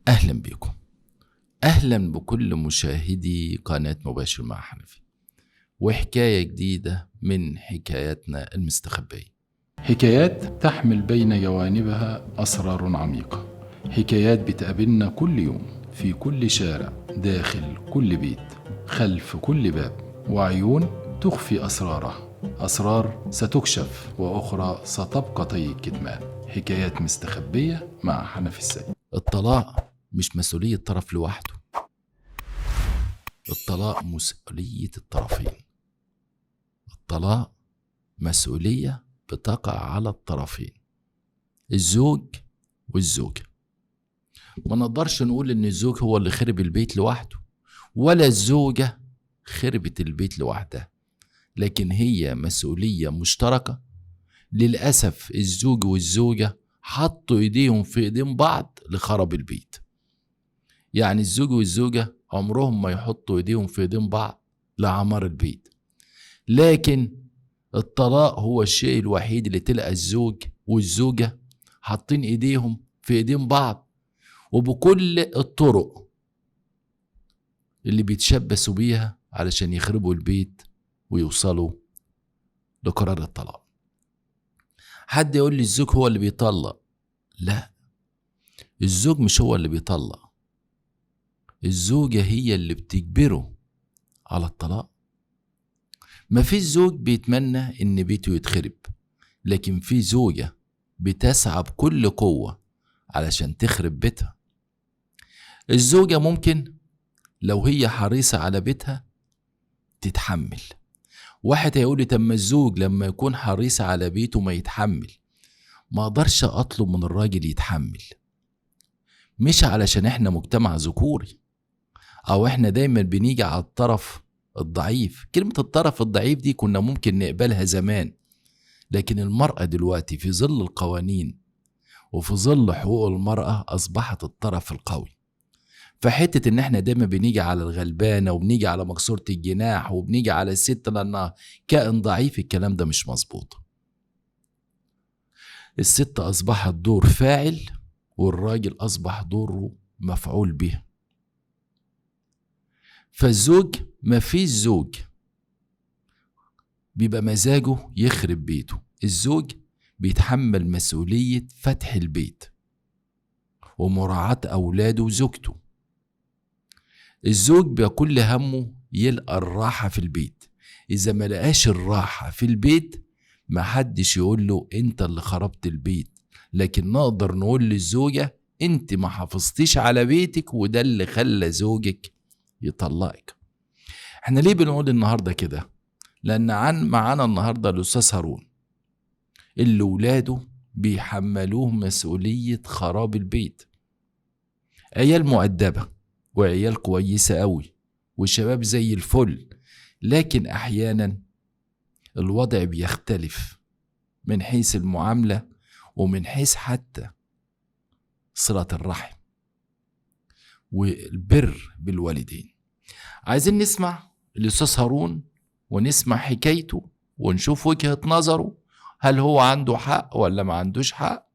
أهلا بكم. أهلا بكل مشاهدي قناة مباشر مع حنفي، وحكاية جديدة من حكاياتنا المستخبية. حكايات تحمل بين جوانبها أسرار عميقة، حكايات بتقابلنا كل يوم في كل شارع، داخل كل بيت، خلف كل باب، وعيون تخفي أسرارها، أسرار ستكشف وأخرى ستبقى طي الكتمان. حكايات مستخبية مع حنفي السيد. الطلاق مش مسؤولية طرف لوحده، الطلاق مسؤولية الطرفين. الطلاق مسؤولية بتقع على الطرفين، الزوج والزوجة. ما نقدرش نقول ان الزوج هو اللي خرب البيت لوحده، ولا الزوجة خربت البيت لوحدها، لكن هي مسؤولية مشتركة. للأسف الزوج والزوجة حطوا ايديهم في ايدين بعض لخراب البيت. يعني الزوج والزوجة عمرهم ما يحطوا ايديهم في ايدين بعض لعمار البيت، لكن الطلاق هو الشيء الوحيد اللي تلقى الزوج والزوجة حاطين ايديهم في ايدين بعض، وبكل الطرق اللي بيتشبثوا بيها علشان يخربوا البيت ويوصلوا لقرار الطلاق. حد يقول لي الزوج هو اللي بيطلق؟ لا، الزوج مش هو اللي بيطلق، الزوجة هي اللي بتجبره على الطلاق. ما في زوج بيتمنى ان بيته يتخرب، لكن في زوجة بتسعى بكل قوة علشان تخرب بيتها. الزوجة ممكن لو هي حريصة على بيتها تتحمل. واحد هيقولي طب ما الزوج لما يكون حريص على بيته ما يتحمل. ما اقدرش اطلب من الراجل يتحمل، مش علشان احنا مجتمع ذكوري او احنا دايما بنيجي على الطرف الضعيف. كلمة الطرف الضعيف دي كنا ممكن نقبلها زمان، لكن المرأة دلوقتي في ظل القوانين وفي ظل حقوق المرأة أصبحت الطرف القوي. فحتة ان احنا دايما بنيجي على الغلبانة وبنيجي على مكسورة الجناح وبنيجي على الست لأنها كائن ضعيف، الكلام ده مش مظبوط. الست أصبحت دور فاعل والراجل أصبح دوره مفعول به. فالزوج، ما فيش زوج بيبقى مزاجه يخرب بيته، الزوج بيتحمل مسؤولية فتح البيت ومراعاة أولاده وزوجته. الزوج بكل همه يلقى الراحة في البيت، إذا ما لقاش الراحة في البيت ما حدش يقول له أنت اللي خربت البيت، لكن نقدر نقول للزوجة أنت ما حافظتيش على بيتك وده اللي خلى زوجك يطلقك. احنا ليه بنقول النهاردة كده؟ لأن معانا النهاردة الأستاذ هارون اللي ولاده بيحملوه مسؤولية خراب البيت. عيال مؤدبة وعيال كويسة قوي وشباب زي الفل، لكن أحيانا الوضع بيختلف من حيث المعاملة ومن حيث حتى صلة الرحم والبر بالوالدين. عايزين نسمع الأستاذ هارون ونسمع حكايته ونشوف وجهة نظره، هل هو عنده حق ولا ما عندوش حق،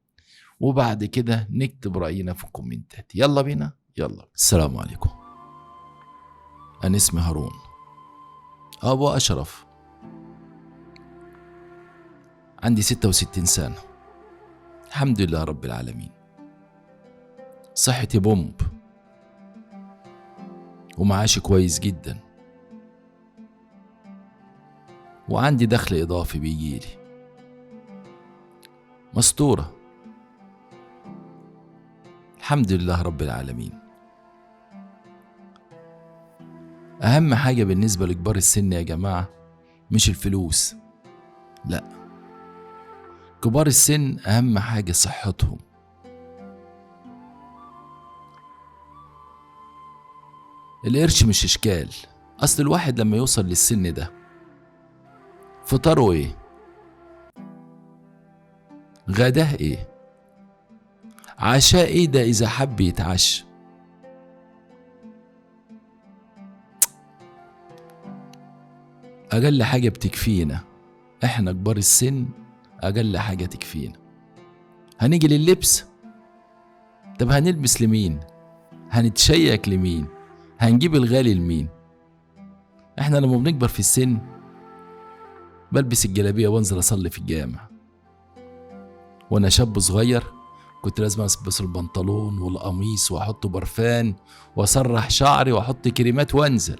وبعد كده نكتب رأينا في الكومنتات. يلا بينا، يلا. السلام عليكم، أنا اسمي هارون أبو أشرف، عندي 66 سنة، الحمد لله رب العالمين. صحتي بومب ومعاشي كويس جدا، وعندي دخل إضافي بيجيلي، مستورة الحمد لله رب العالمين. أهم حاجة بالنسبة لكبار السن يا جماعة مش الفلوس، لا، كبار السن أهم حاجة صحتهم. القرش مش إشكال، أصل الواحد لما يوصل للسن ده فطاره إيه؟ غداه إيه؟ عشاء إيه ده إذا حب يتعشى؟ أقل حاجة بتكفينا إحنا كبار السن، أقل حاجة تكفينا. هنيجي لللبس، طب هنلبس لمين؟ هنتشيك لمين؟ هنجيب الغالي لمين؟ احنا لما بنكبر في السن بلبس الجلابية وانزل اصلي في الجامع، وانا شاب صغير كنت لازم البس البنطلون والقميص واحط برفان واسرح شعري واحط كريمات وانزل.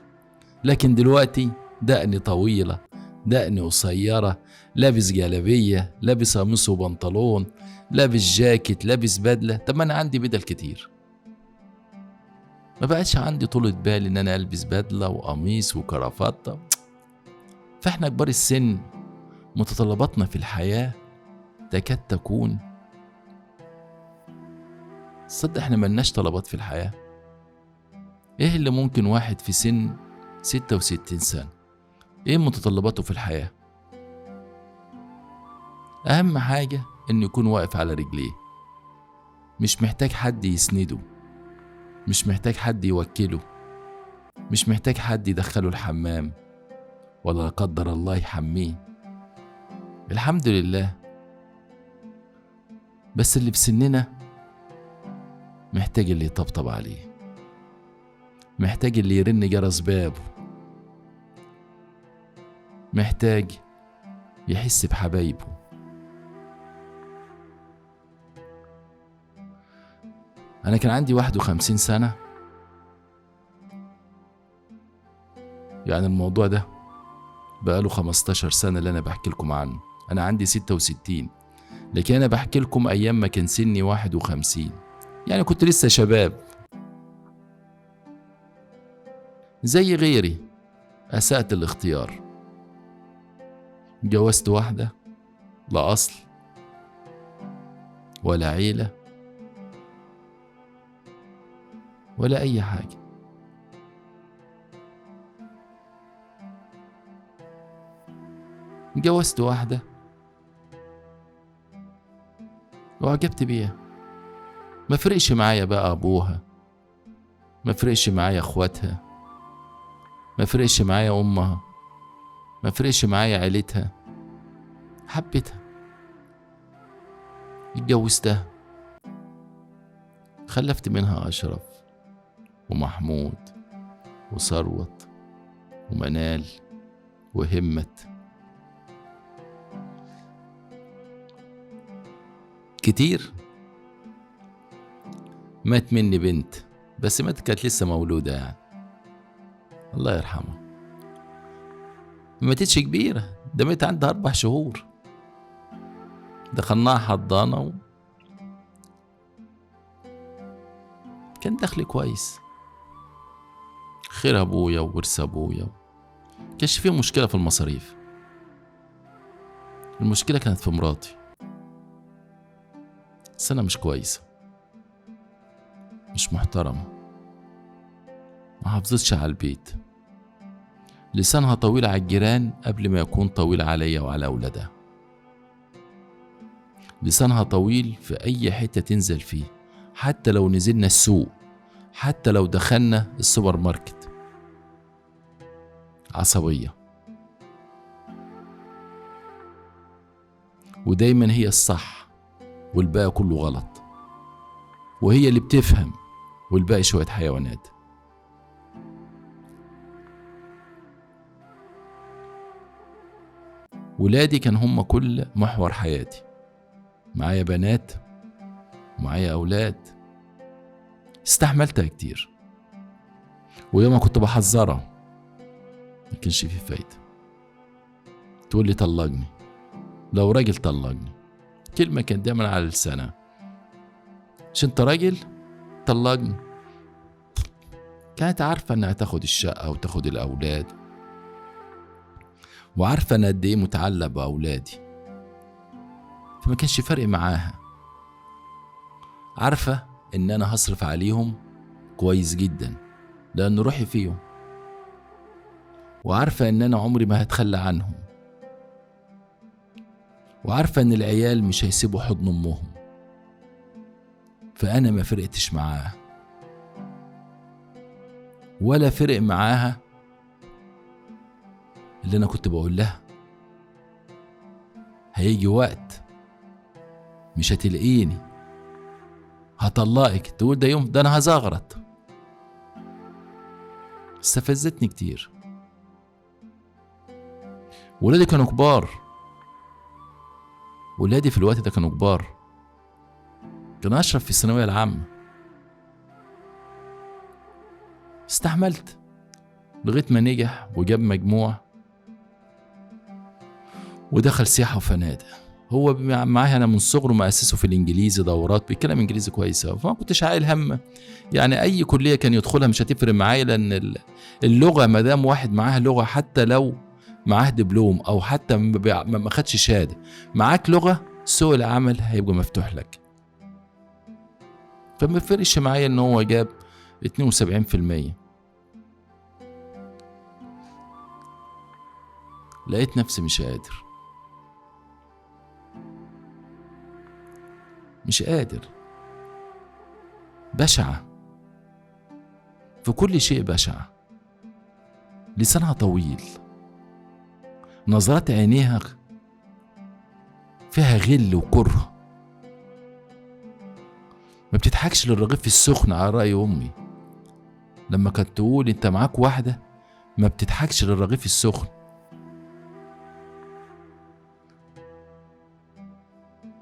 لكن دلوقتي دقني طويلة، دقني قصيرة، لابس جلابية، لابس قميص وبنطلون، لابس جاكيت، لابس بدلة. طب ما انا عندي بدل كتير، ما بقتش عندي طولة بال ان انا البس بدلة وقميص وكرافتة. فاحنا كبار السن متطلباتنا في الحياة تكاد تكون، صدق احنا ملناش طلبات في الحياة. ايه اللي ممكن واحد في سن 66 سنة ايه متطلباته في الحياة؟ اهم حاجة انه يكون واقف على رجليه، مش محتاج حد يسنده، مش محتاج حد يوكله، مش محتاج حد يدخله الحمام ولا لا قدر الله يحميه. الحمد لله. بس اللي في سننا محتاج اللي يطبطب عليه، محتاج اللي يرن جرس بابه، محتاج يحس بحبايبه. أنا كان عندي 51 سنة، يعني الموضوع ده بقاله 15 سنة اللي أنا بحكي لكم عنه. أنا عندي 66، لكن أنا بحكي لكم أيام ما كان سني 51، يعني كنت لسه شباب زي غيري. أسأت الاختيار، جوزت واحدة لا أصل ولا عيلة ولا أي حاجة. جوزت واحدة وعجبت بيها، ما فرقش معايا بقى أبوها، ما فرقش معايا أخواتها، ما فرقش معايا أمها، ما فرقش معايا عيلتها. حبيتها، اتجوزتها، خلفت منها أشرف ومحمود وثروت ومنال وهمت. كتير. مات مني بنت، بس مات كانت لسه مولودة يعني، الله يرحمها. ما ماتتش كبيرة، ده مات عندها 4 شهور، دخلناها حضانة كان دخلي كويس، خير أبويا وورث أبويا. كانش فيه مشكلة في المصاريف، المشكلة كانت في مراتي. بس أنا مش كويسة، مش محترمة، ما حافظتش على البيت، لسانها طويل على الجيران قبل ما يكون طويل عليا وعلى أولادها. لسانها طويل في أي حتة تنزل فيه، حتى لو نزلنا السوق، حتى لو دخلنا السوبر ماركت. عصبية، ودايما هي الصح والباقي كله غلط، وهي اللي بتفهم والباقي شوية حيوانات. ولادي كان هم كل محور حياتي، معايا بنات ومعايا أولاد. استحملتها كتير، ويوم كنت بحذرها ما كانش فيه فايدة. تقول لي طلقني، لو راجل طلقني، كلمة كانت دايما على لسانها، مش انت راجل طلقني. كانت عارفة انها تاخد الشقة وتاخد الأولاد، وعارفة انا قد ايه متعلق بأولادي، فما كانش فارق معاها. عارفة ان انا هصرف عليهم كويس جدا لان روحي فيهم، وعارفة ان انا عمري ما هتخلى عنهم، وعارفة ان العيال مش هيسيبوا حضن امهم. فانا ما فرقتش معاها ولا فرق معاها اللي انا كنت بقول لها هيجي وقت مش هتلاقيني، هطلقك. تقول ده يوم ده انا هزغرط، استفزتني كتير. ولادي كانوا كبار، ولادي في الوقت ده كانوا كبار، كان أشرف في الثانوية العامة. استحملت لغاية ما نجح وجاب مجموع ودخل سياحة وفنادق. هو معايا أنا من صغره مؤسسه في الإنجليزي، دورات بيتكلم إنجليزي كويس، فما كنتش عايل هم يعني أي كلية كان يدخلها مش هتفرق معايا، لأن اللغة ما دام واحد معاه لغة، حتى لو معاه دبلوم أو حتى ما خدش شهادة، معاك لغة سوق العمل هيبقى مفتوح لك. فما فرقش معايا إن هو جاب 72%. لقيت نفسي مش قادر، بشعة في كل شيء، بشعة، لسانها طويل، نظرات عينيها فيها غل وكره، ما بتضحكش للرغيف السخن على رأي أمي لما كانت تقول انت معاك واحدة ما بتضحكش للرغيف السخن.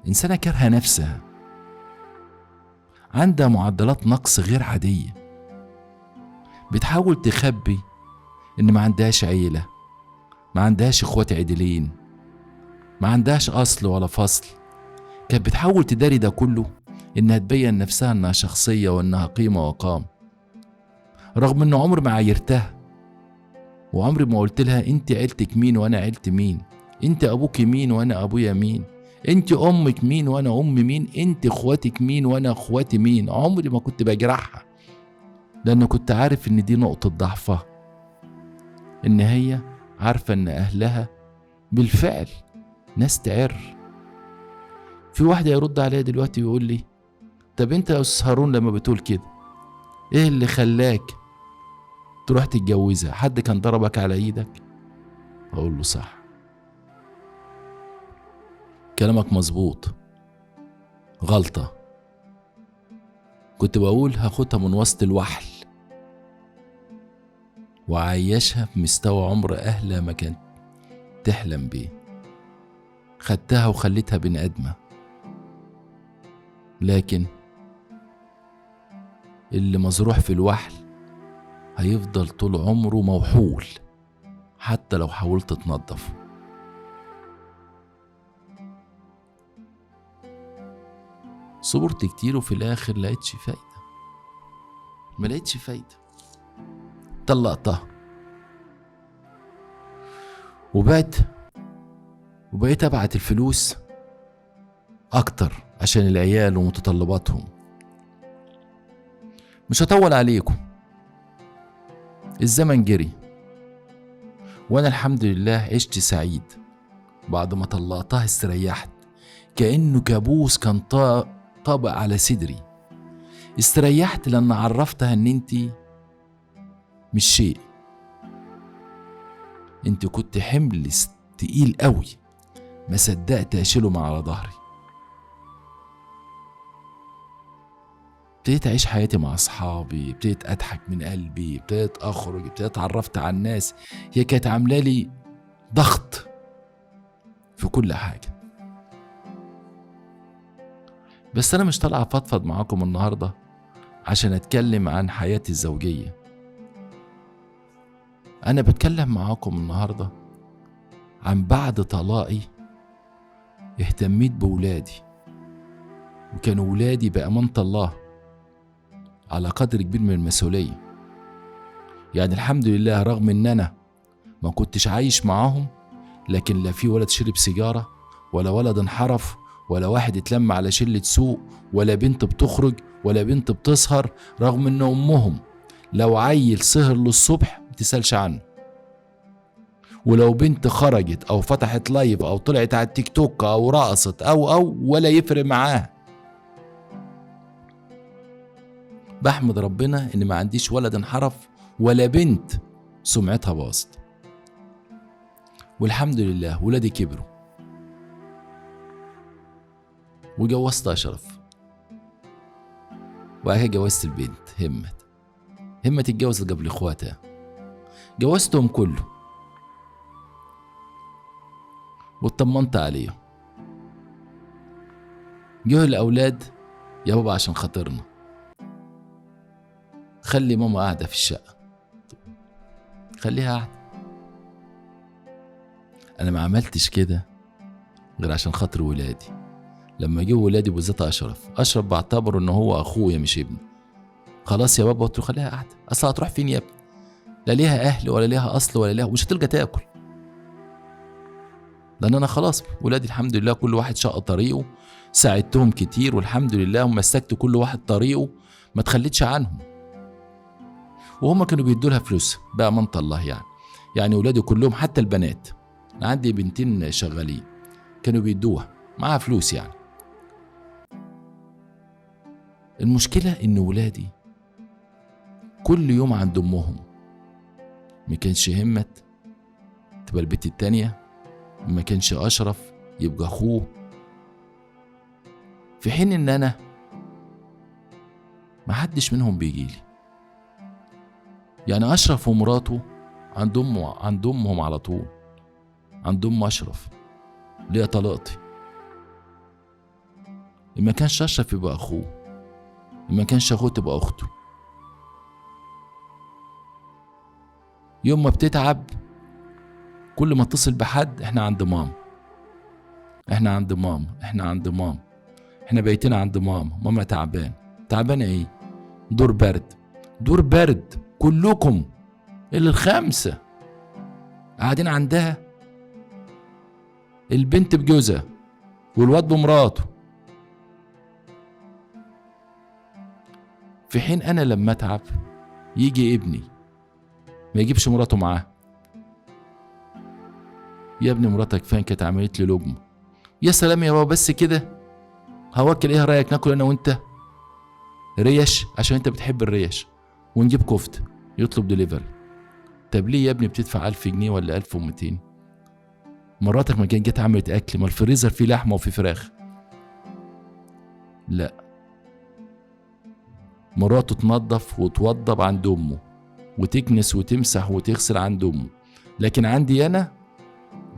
إنسانة كارهة نفسها، عندها معدلات نقص غير عادية، بتحاول تخبي إن ما عندهاش عيلة، ما عندهاش إخوات عدلين، ما عندهاش أصل ولا فصل. كانت بتحاول تداري ده كله إنها تبين نفسها إنها شخصية وإنها قيمة وقام، رغم إنه عمر ما عايرتها وعمري ما قلت لها أنت عيلتك مين وأنا عيلتي مين، أنت أبوك مين وأنا أبويا مين، انت امك مين وانا امي مين، انت اخواتك مين وانا اخواتي مين. عمري ما كنت بجرحها، لان كنت عارف ان دي نقطة ضعفها، ان هي عارفة ان اهلها بالفعل ناس تعر. في واحدة يرد عليها دلوقتي ويقول لي طب انت يا استاذ هارون لما بتقول كده ايه اللي خلاك تروح تتجوزها؟ حد كان ضربك على ايدك؟ اقول له صح، كلامك مظبوط، غلطة. كنت بقول هاخدها من وسط الوحل وعيشها في مستوى عمر أهلها ما كانت تحلم بيه، خدتها وخليتها بني آدمة. لكن اللي مزروح في الوحل هيفضل طول عمره موحول حتى لو حاولت تنظف. صبرت كتير وفي الآخر ما لقيتش فايدة، طلقتها وبقيت أبعت الفلوس أكتر عشان العيال ومتطلباتهم. مش هطول عليكم، الزمن جري وأنا الحمد لله عشت سعيد. بعد ما طلقتها استريحت، كأنه كابوس كان طابق على صدري. استريحت لأن عرفتها ان انتي مش شيء، انت كنت حمل تقيل قوي ما صدقت اشيله من على ظهري. ابتديت اعيش حياتي مع اصحابي، ابتديت اضحك من قلبي، ابتديت اخرج، ابتديت اتعرفت على الناس. هي كانت عامله لي ضغط في كل حاجه. بس انا مش طالع افضفض معاكم النهارده عشان اتكلم عن حياتي الزوجيه. انا بتكلم معاكم النهارده عن بعد طلاقي اهتميت بولادي، وكانوا ولادي بأمانة الله على قدر كبير من المسؤولية. يعني الحمد لله رغم ان انا ما كنتش عايش معاهم، لكن لا في ولد شرب سيجارة ولا ولد انحرف ولا واحد اتلم على شلة سوق ولا بنت بتخرج ولا بنت بتسهر، رغم ان امهم لو عيل سهر للصبح متسالش عنه، ولو بنت خرجت او فتحت لايف او طلعت على التيك توك او رقصت او ولا يفرق معاها. بحمد ربنا ان ما عنديش ولد انحرف ولا بنت سمعتها باظت، والحمد لله ولادي كبروا وجوزت اشرف، وبعد كده جوزت البنت همت تتجوز قبل اخواتها جوزتهم كله واطمنت عليهم. جه الأولاد: يا بابا عشان خاطرنا خلي ماما قاعدة في الشقة. خليها قاعدة. أنا ما عملتش كده غير عشان خاطر ولادي. لما جه ولادي بالذات أشرف بعتبره إن هو أخويا مش ابني. خلاص يا بابا قلت له خليها قاعدة، أصلا هتروح فين يا ابني؟ لا ليها أهل ولا ليها أصل ولا ليها، ومش هتلقى تاكل. لأن أنا خلاص ولادي الحمد لله كل واحد شق طريقه، ساعدتهم كتير والحمد لله، ومسكت كل واحد طريقه ما تخليتش عنهم. وهم كانوا بيدوا لها فلوس بأمانة الله. يعني ولادي كلهم حتى البنات، أنا عندي بنتين شغالين كانوا بيدوها معاها فلوس يعني. المشكلة إن ولادي كل يوم عند أمهم، ما كانش همت تبقى البنت التانية، ما كانش أشرف يبقى أخوه، في حين إن أنا ما حدش منهم بيجيلي. يعني أشرف ومراته عند أمهم على طول، عند أم أشرف ليه طلقتي. ما كانش أشرف يبقى أخوه، ما كانش أخوه تبقى أخته. يوم ما بتتعب كل ما اتصل بحد: احنا عند ماما، احنا عند ماما، احنا عند ماما، احنا بيتنا عند ماما، ماما تعبانة ايه؟ دور برد كلكم اللي الخمسة قاعدين عندها، البنت بجوزها والواد بمراته، في حين انا لما اتعب يجي ابني ما يجيبش مراته معاه. يا ابني مراتك فين؟ كانت عملت لي لقمه. يا سلام يا بابا بس كده، هواكل ايه رايك ناكل انا وانت ريش عشان انت بتحب الريش، ونجيب كفته. يطلب دليفري. طب ليه يا ابني بتدفع 1000 جنيه ولا 1200؟ مراتك ما كانت جت عملت اكل، ما الفريزر فيه لحمه وفيه فراخ. لا، مراته تنظف وتوضب عند امه وتكنس وتمسح وتغسل عند امه، لكن عندي انا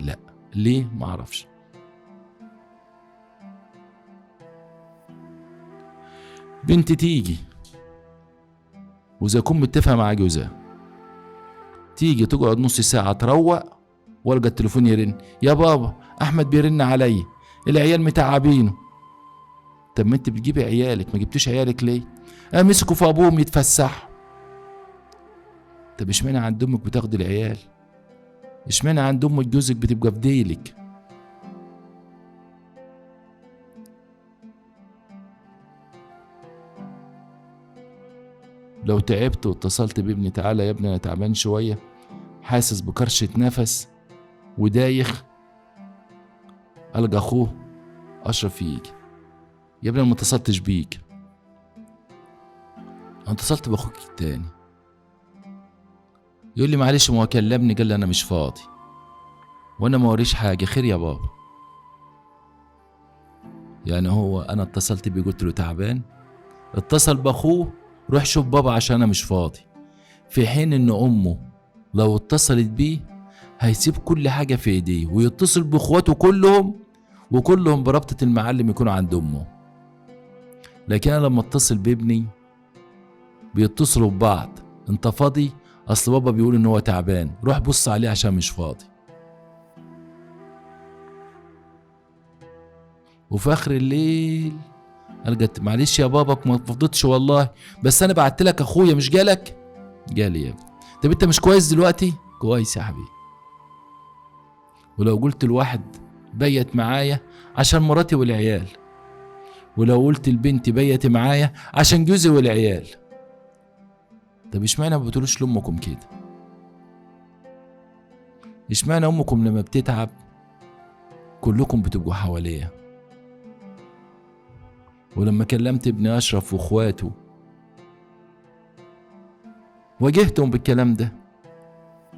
لا. ليه؟ ما اعرفش. بنت تيجي واذا كنت متفقه مع جوزها تيجي تقعد نص ساعه تروق، والقى التليفون يرن: يا بابا احمد بيرن عليا، العيال متعبينه. طب ما انت بتجيبي عيالك، ما جبتيش عيالك ليه؟ مسكوا في ابوهم يتفسحوا. طب اشمعنى عند امك بتاخدي العيال؟ اشمعنى عند امك جوزك بتبقى في ديلك؟ لو تعبت واتصلت بابني: تعالى يا ابني انا تعبان شويه، حاسس بكرشه نفس ودايخ، القى اخوه اشرف يجي: يا ابني انا ما اتصلتش بيك، انا اتصلت باخوك التاني. يقول لي: معلش ما هو كلمني قال لي انا مش فاضي وانا ما وريش حاجه. خير يا بابا؟ يعني هو انا اتصلت بيه قلت له تعبان؟ اتصل باخوه: روح شوف بابا عشان انا مش فاضي. في حين ان امه لو اتصلت بيه هيسيب كل حاجه في ايديه ويتصل باخواته كلهم، وكلهم بربطه المعلم يكونوا عند امه. لكن انا لما اتصل بابني بيتصلوا ببعض: انت فاضي؟ اصل بابا بيقول ان هو تعبان، روح بص عليه عشان مش فاضي. وفي اخر الليل قالت: معلش يا بابا ما فضيتش والله، بس انا بعت لك اخويا مش جالك؟ جالي يا ابني. طب انت مش كويس دلوقتي؟ كويس يا حبيبي. ولو قلت الواحد بيت معايا عشان مراتي والعيال، ولو قلت البنت بيت معايا عشان جوزي والعيال. طب اشمعنى ما بتقولوش لامكم كده؟ اشمعنى امكم لما بتتعب كلكم بتبقوا حواليها؟ ولما كلمت ابن اشرف واخواته واجهتهم بالكلام ده.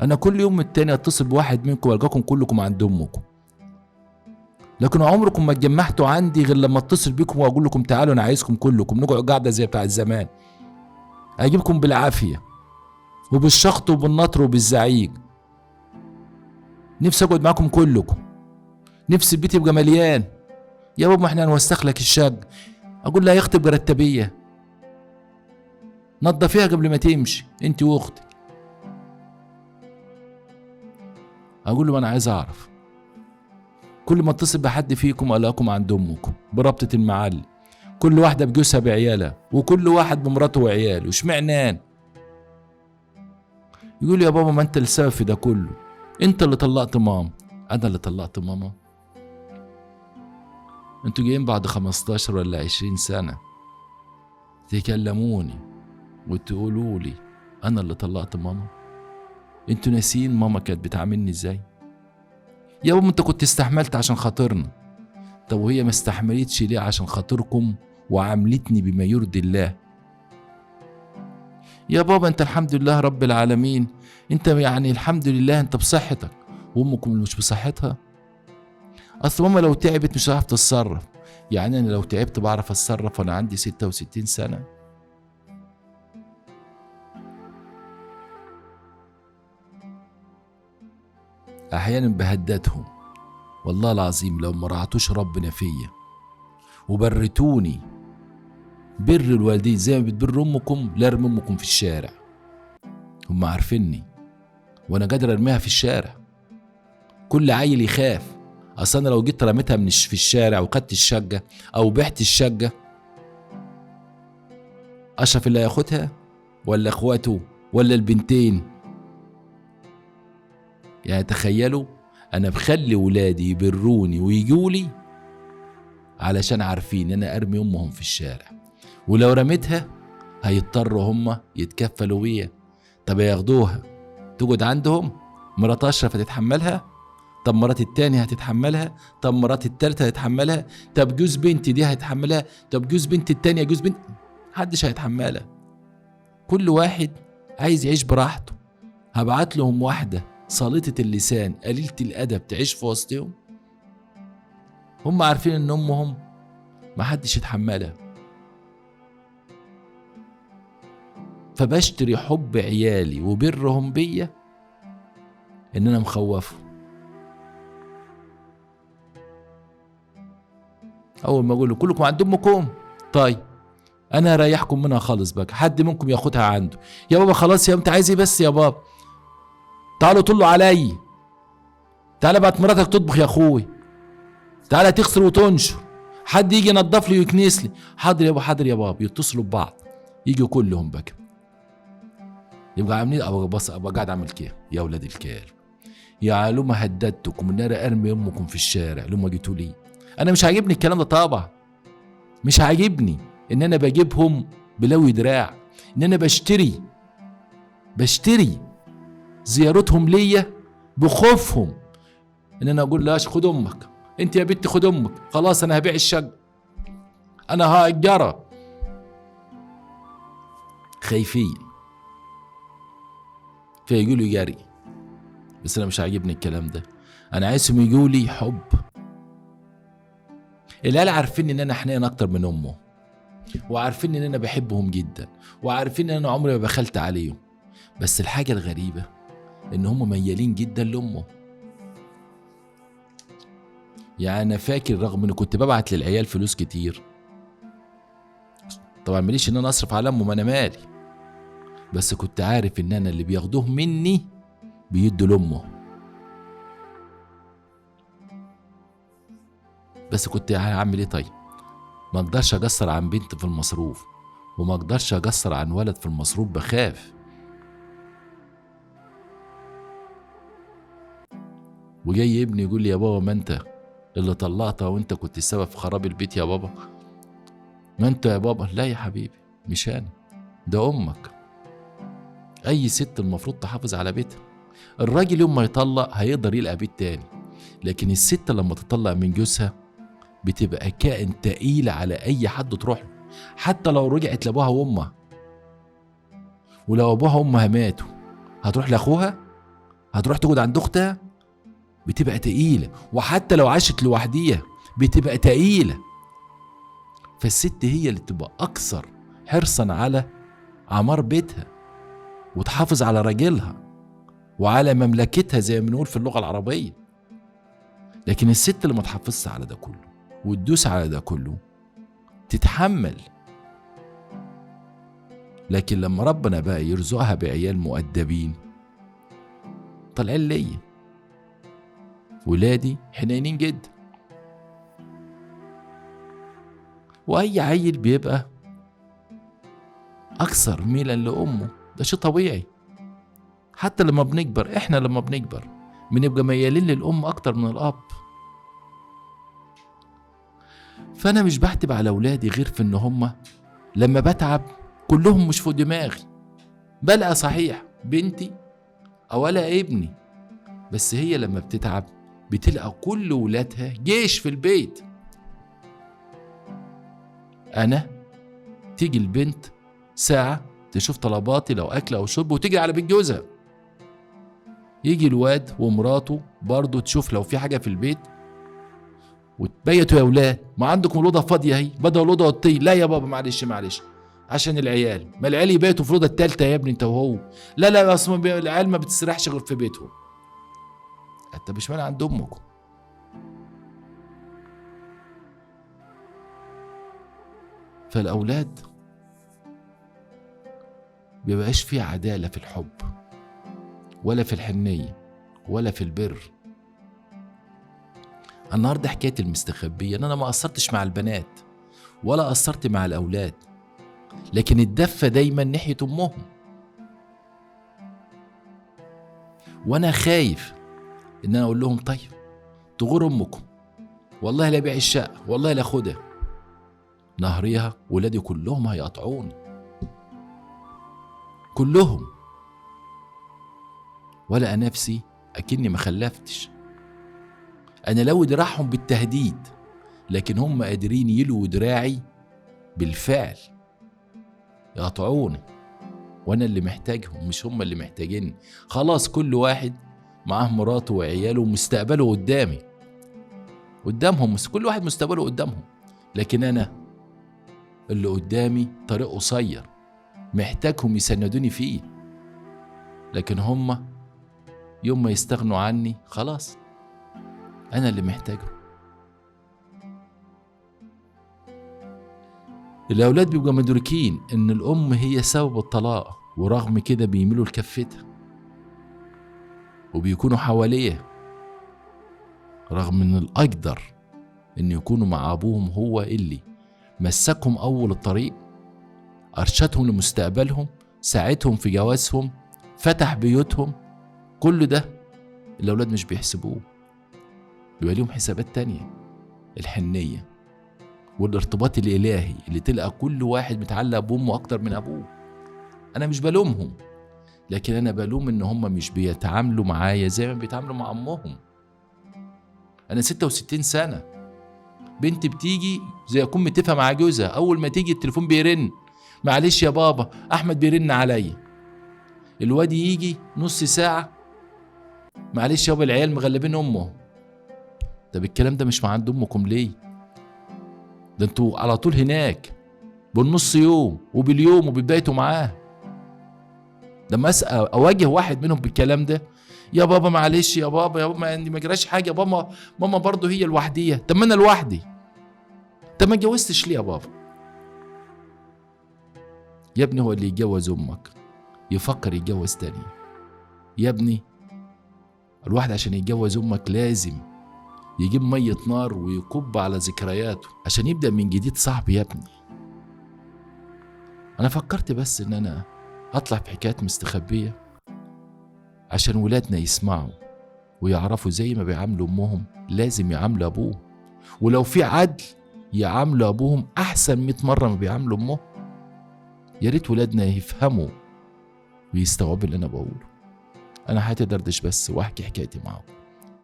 انا كل يوم التاني اتصل بواحد منكم والقاكم كلكم عند امكم، لكن عمركم ما اتجمعتوا عندي غير لما اتصل بيكم واقول لكم تعالوا انا عايزكم كلكم نقعد قاعده زي بتاع الزمان، اجيبكم بالعافيه. وبالشخط وبالنطر وبالزعيق. نفسي اقعد معاكم كلكم، نفسي البيت يبقى مليان. يا بابا احنا هنوسخ لك الشقة. اقول لها يا اختي برتبيه، نضفيها قبل ما تمشي انت واختك. اقول له انا عايز اعرف، كل ما اتصل بحد فيكم الاقيكم عند امكم بربطة المعلم، كل واحدة بجوزها بعيالها، وكل واحد بمراته وعياله، واشمعنان؟ يقول يا بابا ما انت السبب في ده كله، انت اللي طلقت ماما. انا اللي طلقت ماما؟ انتوا جايين بعد 15 ولا 20 سنة تكلموني وتقولوا لي انا اللي طلقت ماما؟ انتوا ناسيين ماما كانت بتعاملني ازاي؟ يا بابا انت كنت استحملت عشان خاطرنا. طب وهي ما استحملتش ليه عشان خاطركم وعاملتني بما يرضي الله؟ يا بابا انت الحمد لله رب العالمين، انت يعني الحمد لله انت بصحتك، وامكم اللي مش بصحتها. اصل ماما لو تعبت مش هتعرف تتصرف، يعني انا لو تعبت بعرف اتصرف وانا عندي 66 سنة؟ احيانا بهددهم والله العظيم لو ما رعتوش ربنا فيا وبرتوني بر الوالدين زي ما بتبر امكم، لا ارمي امكم في الشارع. هم عارفيني وانا قادر ارميها في الشارع، كل عيل يخاف. اصل انا لو جيت رميتها في الشارع وخدت الشقة او بعت الشقة، اشرف اللي هياخدها ولا اخواته ولا البنتين؟ يعني تخيلوا، انا بخلي ولادي يبروني ويجولي علشان عارفين انا ارمي امهم في الشارع، ولو رميتها هيضطروا هم يتكفلوا بيها. طب ياخدوها تقعد عندهم، مرات اشرف هتتحملها؟ طب مرات التاني هتتحملها؟ طب مرات التالتة هتتحملها؟ طب جوز بنتي دي هتتحملها؟ طب جوز بنت التانية، جوز بنت، محدش هيتحملها. كل واحد عايز يعيش براحته. هبعت لهم واحدة صليطة اللسان قليلة الأدب تعيش في وسطهم؟ هم عارفين ان امهم محدش يتحملها. فبشتري حب عيالي وبرهم بيا ان انا مخوفه. اول ما اقول له كلكم عند امكم، طيب انا هريحكم منها خالص بقى، حد منكم ياخدها عنده. يا بابا خلاص، يا انت عايز ايه بس يا بابا؟ تعالوا طلوا علي، تعالى بقت مراتك تطبخ يا اخوي، تعالى تغسل وتنشر، حد يجي ينظف لي ويكنس لي. حاضر يا بابا، حاضر يا بابا. يتصلوا ببعض، يجوا كلهم بقى، يبقى عاملين ابقى قاعد اعمل كده. يا ولاد الكلب، يا لما هددتكم ان انا ارمي امكم في الشارع لما جيتوا لي. انا مش عاجبني الكلام ده طبعا، مش عاجبني ان انا بجيبهم بلوي دراع، ان انا بشتري زيارتهم ليا بخوفهم، ان انا اقول لاش خد امك انت يا بنت، خد امك، خلاص انا هبيع الشقه، انا هاجرها. خايفين فيقولوا جري. بس انا مش عاجبني الكلام ده، انا عايزهم يقولي حب. العيال عارفين ان انا حنين اكتر من امه، وعارفين ان انا بحبهم جدا، وعارفين ان انا عمري ما بخلت عليهم. بس الحاجه الغريبه ان هم ميالين جدا لامه. يعني انا فاكر رغم اني كنت ببعت للعيال فلوس كتير، طبعا ماليش ان انا اصرف على امه، ما انا مالي، بس كنت عارف ان انا اللي بياخدوه مني بيدوا لامه. بس كنت هعمل ايه طيب؟ ما اقدرش اقصر عن بنت في المصروف، وما اقدرش اقصر عن ولد في المصروف، بخاف. وجاي ابني يقول لي يا بابا ما انت اللي طلعتها وانت كنت السبب في خراب البيت يا بابا، ما انت يا بابا. لا يا حبيبي، مش انا، ده امك. اي ست المفروض تحافظ على بيتها. الراجل يوم ما يطلق هيقدر يلقى بيت تاني، لكن الست لما تطلق من جوزها بتبقى كائن تقيل على اي حد تروح له، حتى لو رجعت لابوها وامها. ولو ابوها وامها ماتوا هتروح لاخوها، هتروح تقعد عند اختها، بتبقى تقيلة. وحتى لو عاشت لوحديها بتبقى تقيلة. فالست هي اللي تبقى اكثر حرصا على عمار بيتها، وتحافظ على راجلها وعلى مملكتها زي ما بنقول في اللغة العربية. لكن الست اللي ما تحافظش على ده كله وتدوس على ده كله تتحمل. لكن لما ربنا بقى يرزقها بعيال مؤدبين، طالعين ليا ولادي حنينين جدا. واي عيل بيبقى اكثر ميلا لامه، ده شيء طبيعي. حتى لما بنكبر، احنا لما بنكبر بنبقى ميالين للام اكتر من الاب. فانا مش بحتب على اولادي غير في ان هم لما بتعب كلهم مش فوق دماغي. بلقى صحيح بنتي او الاقي ابني، بس هي لما بتتعب بتلقى كل ولادها جيش في البيت. انا تيجي البنت ساعة تشوف طلباتي لو اكل او شرب وتجري على بيت جوزها. يجي الواد ومراته برضو تشوف لو في حاجة في البيت وتبيتوا يا اولاد، ما عندكم الأوضة فاضية اهي، بدل الأوضة اوضتين. لا يا بابا معلش عشان العيال، ما العيال يبيتوا في الأوضة التالتة يا ابني انت وهو. لا اصل العيال ما بتستريحش غير في بيتهم. انت مش مانع عند امكم. فالاولاد بيبقاش فيه عدالة في الحب ولا في الحنية ولا في البر. النهارده حكاية المستخبية ان انا ما قصرتش مع البنات ولا قصرت مع الاولاد، لكن الدفة دايما ناحية امهم. وانا خايف ان انا اقول لهم طيب تغور امكم، والله لا بيع الشقة، والله لا خدها. نهريها ولادي كلهم هيقطعوني كلهم، ولا نفسي اكني ما خلفتش. انا لو دراعهم بالتهديد، لكن هم قادرين يلووا دراعي بالفعل يقطعوني، وانا اللي محتاجهم مش هم اللي محتاجيني. خلاص كل واحد معاه مراته وعياله ومستقبله قدامهم، كل واحد مستقبله قدامهم. لكن انا اللي قدامي طريق قصير محتاجهم يسندوني فيه، لكن هم يوم ما يستغنوا عني خلاص انا اللي محتاجهم. الاولاد بيبقوا مدركين ان الام هي سبب الطلاق، ورغم كده بيميلوا لكفتها وبيكونوا حواليها، رغم ان الاقدر ان يكونوا مع ابوهم هو اللي مسكهم اول الطريق، ارشدهم لمستقبلهم، ساعدهم في جوازهم، فتح بيوتهم. كل ده الاولاد مش بيحسبوه، بيبقى ليهم حسابات تانية. الحنية والارتباط الالهي اللي تلقى كل واحد متعلق بامه اكتر من ابوه. انا مش بلومهم، لكن انا بلوم ان هم مش بيتعاملوا معايا زي ما بيتعاملوا مع امهم. انا 66 سنة، بنتي بتيجي زي اكون متفق مع جوزها، اول ما تيجي التليفون بيرن، معلش يا بابا احمد بيرن عليا. الواد يجي نص ساعة، معلش يابا العيال مغلبين امه. طب الكلام ده مش مع عند امكم ليه؟ ده انتوا على طول هناك بالنص يوم وباليوم وبيبيتوا معاه. لما اواجه واحد منهم بالكلام ده، يا بابا معلش يا بابا ما جراش حاجه يا بابا، ماما برضه هي لوحديها. طب ما انا لوحدي، طب ما اتجوزتش ليه يا بابا؟ يا ابني هو اللي يتجوز امك يفكر يتجوز تاني. يا ابني الواحد عشان يتجوز امك لازم يجيب مية نار ويكب على ذكرياته عشان يبدأ من جديد. صعب يا ابني. انا فكرت بس ان انا اطلع في حكايات مستخبية عشان ولادنا يسمعوا ويعرفوا زي ما بيعاملوا امهم لازم يعاملوا ابوهم، ولو في عدل يعاملوا ابوهم احسن 100 مرة ما بيعاملوا امهم. يا ريت ولادنا يفهموا ويستوعبوا اللي انا بقوله. انا هتدردش بس واحكي حكايتي معاكم.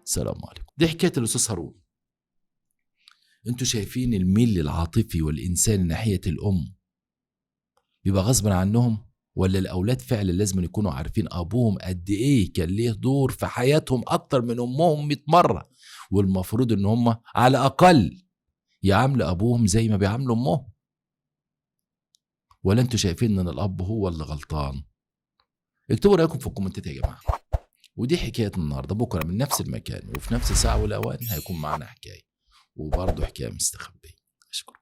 السلام عليكم. دي حكاية الاستاذ هارون. انتوا شايفين الميل العاطفي والانسان ناحية الام بيبقى غصبا عنهم، ولا الاولاد فعلا لازم يكونوا عارفين ابوهم قد ايه كان ليه دور في حياتهم اكتر من امهم 100 مرة، والمفروض ان هم على الاقل يعاملوا ابوهم زي ما بيعاملوا امهم؟ ولا انتوا شايفين ان الاب هو اللي غلطان اكتبوا رايكم في الكومنتات يا جماعه. ودي حكايه النهارده. بكره من نفس المكان وفي نفس الساعه والاوان هيكون معانا حكايه، وبرضه حكايه مستخبيه. اشكركم.